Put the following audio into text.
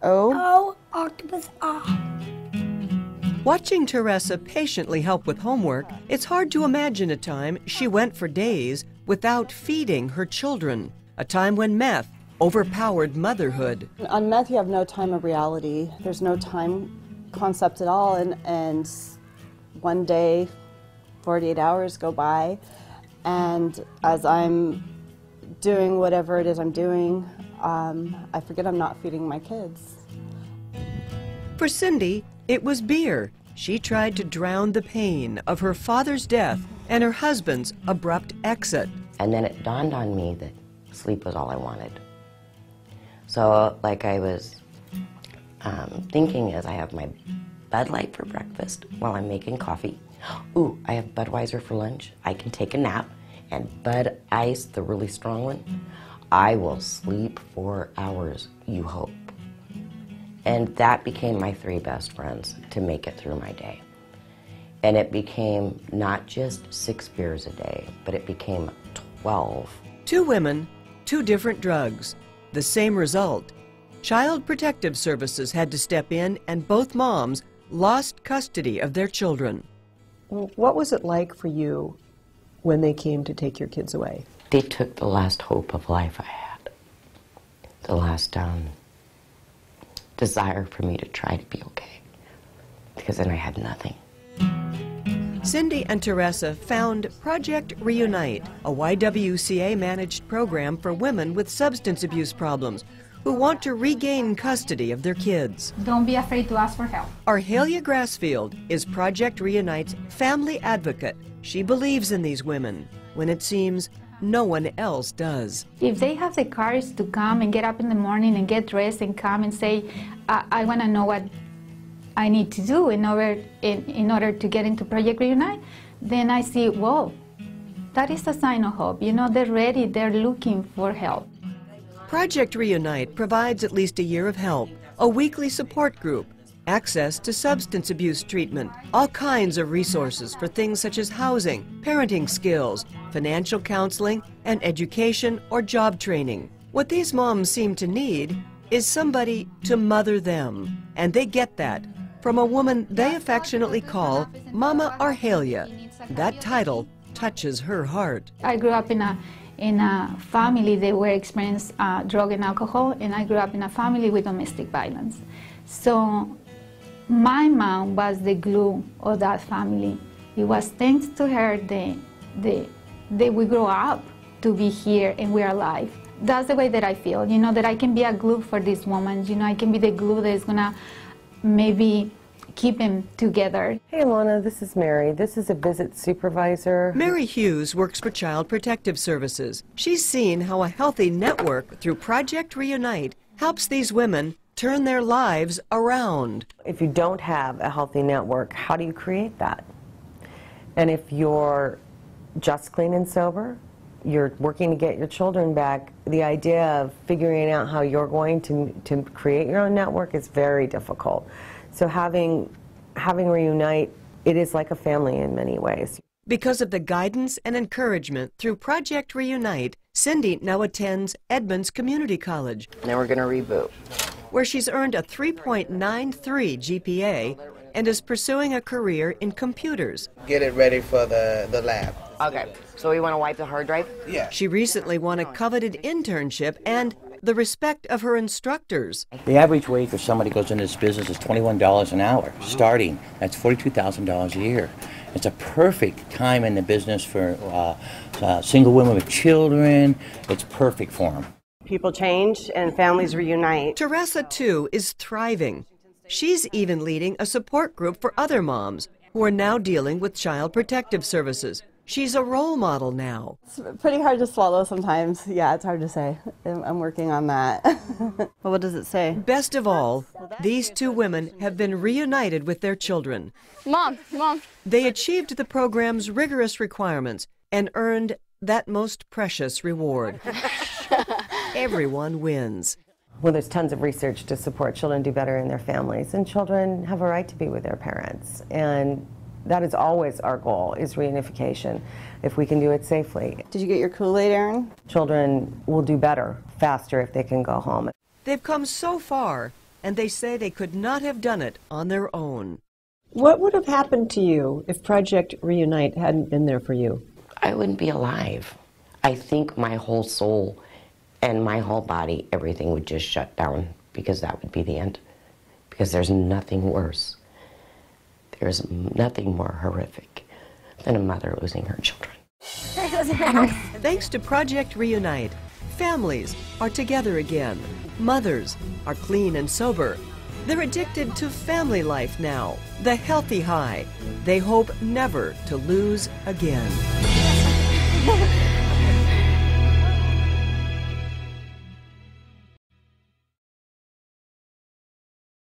O. O, octopus, ah. Watching Teresa patiently help with homework, it's hard to imagine a time she went for days without feeding her children, a time when meth overpowered motherhood. On meth, you have no time of reality. There's no time concept at all, and one day, 48 hours go by, and as I'm doing whatever it is I'm doing, I forget I'm not feeding my kids. For Cindy, it was beer. She tried to drown the pain of her father's death and her husband's abrupt exit. And then it dawned on me that sleep was all I wanted. So, like I was thinking as I have my Bud Light for breakfast while I'm making coffee. Ooh, I have Budweiser for lunch. I can take a nap. And Bud Ice, the really strong one, I will sleep for hours, you hope. And that became my 3 best friends to make it through my day. And it became not just 6 beers a day, but it became 12. 2 women, 2 different drugs. The same result. Child Protective Services had to step in, and both moms lost custody of their children. What was it like for you when they came to take your kids away? They took the last hope of life I had. The last desire for me to try to be okay. Because then I had nothing. Cindy and Teresa found Project Reunite, a YWCA-managed program for women with substance abuse problems who want to regain custody of their kids. Don't be afraid to ask for help. Arhelia Grassfield is Project Reunite's family advocate. She believes in these women when it seems no one else does. If they have the courage to come and get up in the morning and get dressed and come and say, I want to know what I need to do in order to get into Project Reunite, then I see, whoa, that is a sign of hope. You know, they're ready, they're looking for help. Project Reunite provides at least a year of help, a weekly support group, access to substance abuse treatment, all kinds of resources for things such as housing, parenting skills, financial counseling, and education or job training. What these moms seem to need is somebody to mother them, and they get that from a woman they affectionately call Mama Arhelia. That title touches her heart. I grew up in a family that were experienced drug and alcohol, and I grew up in a family with domestic violence. So my mom was the glue of that family. It was thanks to her that we grew up to be here and we're alive. That's the way that I feel, you know, that I can be a glue for these women. You know, I can be the glue that is gonna maybe keep them together. Hey, Alana, this is Mary. This is a visit supervisor. Mary Hughes works for Child Protective Services. She's seen how a healthy network through Project Reunite helps these women turn their lives around. If you don't have a healthy network, how do you create that? And if you're just clean and sober, you're working to get your children back, the idea of figuring out how you're going to create your own network is very difficult. So having Reunite, it is like a family in many ways. Because of the guidance and encouragement through Project Reunite, Cindy now attends Edmonds Community College. Now we're going to reboot. Where she's earned a 3.93 GPA and is pursuing a career in computers. Get it ready for the lab. Okay, so we want to wipe the hard drive? Yeah. She recently won a coveted internship and the respect of her instructors. The average wage for somebody who goes into this business is $21 an hour, starting. That's $42,000 a year. It's a perfect time in the business for single women with children. It's perfect for them. People change and families reunite. Teresa, too, is thriving. She's even leading a support group for other moms who are now dealing with Child Protective Services. She's a role model now. It's pretty hard to swallow sometimes. Yeah, it's hard to say. I'm working on that. Well, what does it say? Best of all, these 2 women have been reunited with their children. Mom. They achieved the program's rigorous requirements and earned that most precious reward. Everyone wins. Well, there's tons of research to support children do better in their families, and children have a right to be with their parents. And that is always our goal, is reunification, if we can do it safely. Did you get your Kool-Aid, Aaron? Children will do better, faster, if they can go home. They've come so far, and they say they could not have done it on their own. What would have happened to you if Project Reunite hadn't been there for you? I wouldn't be alive. I think my whole soul and my whole body, everything would just shut down, because that would be the end. Because there's nothing worse. There's nothing more horrific than a mother losing her children. Thanks to Project Reunite, families are together again. Mothers are clean and sober. They're addicted to family life now, the healthy high they hope never to lose again.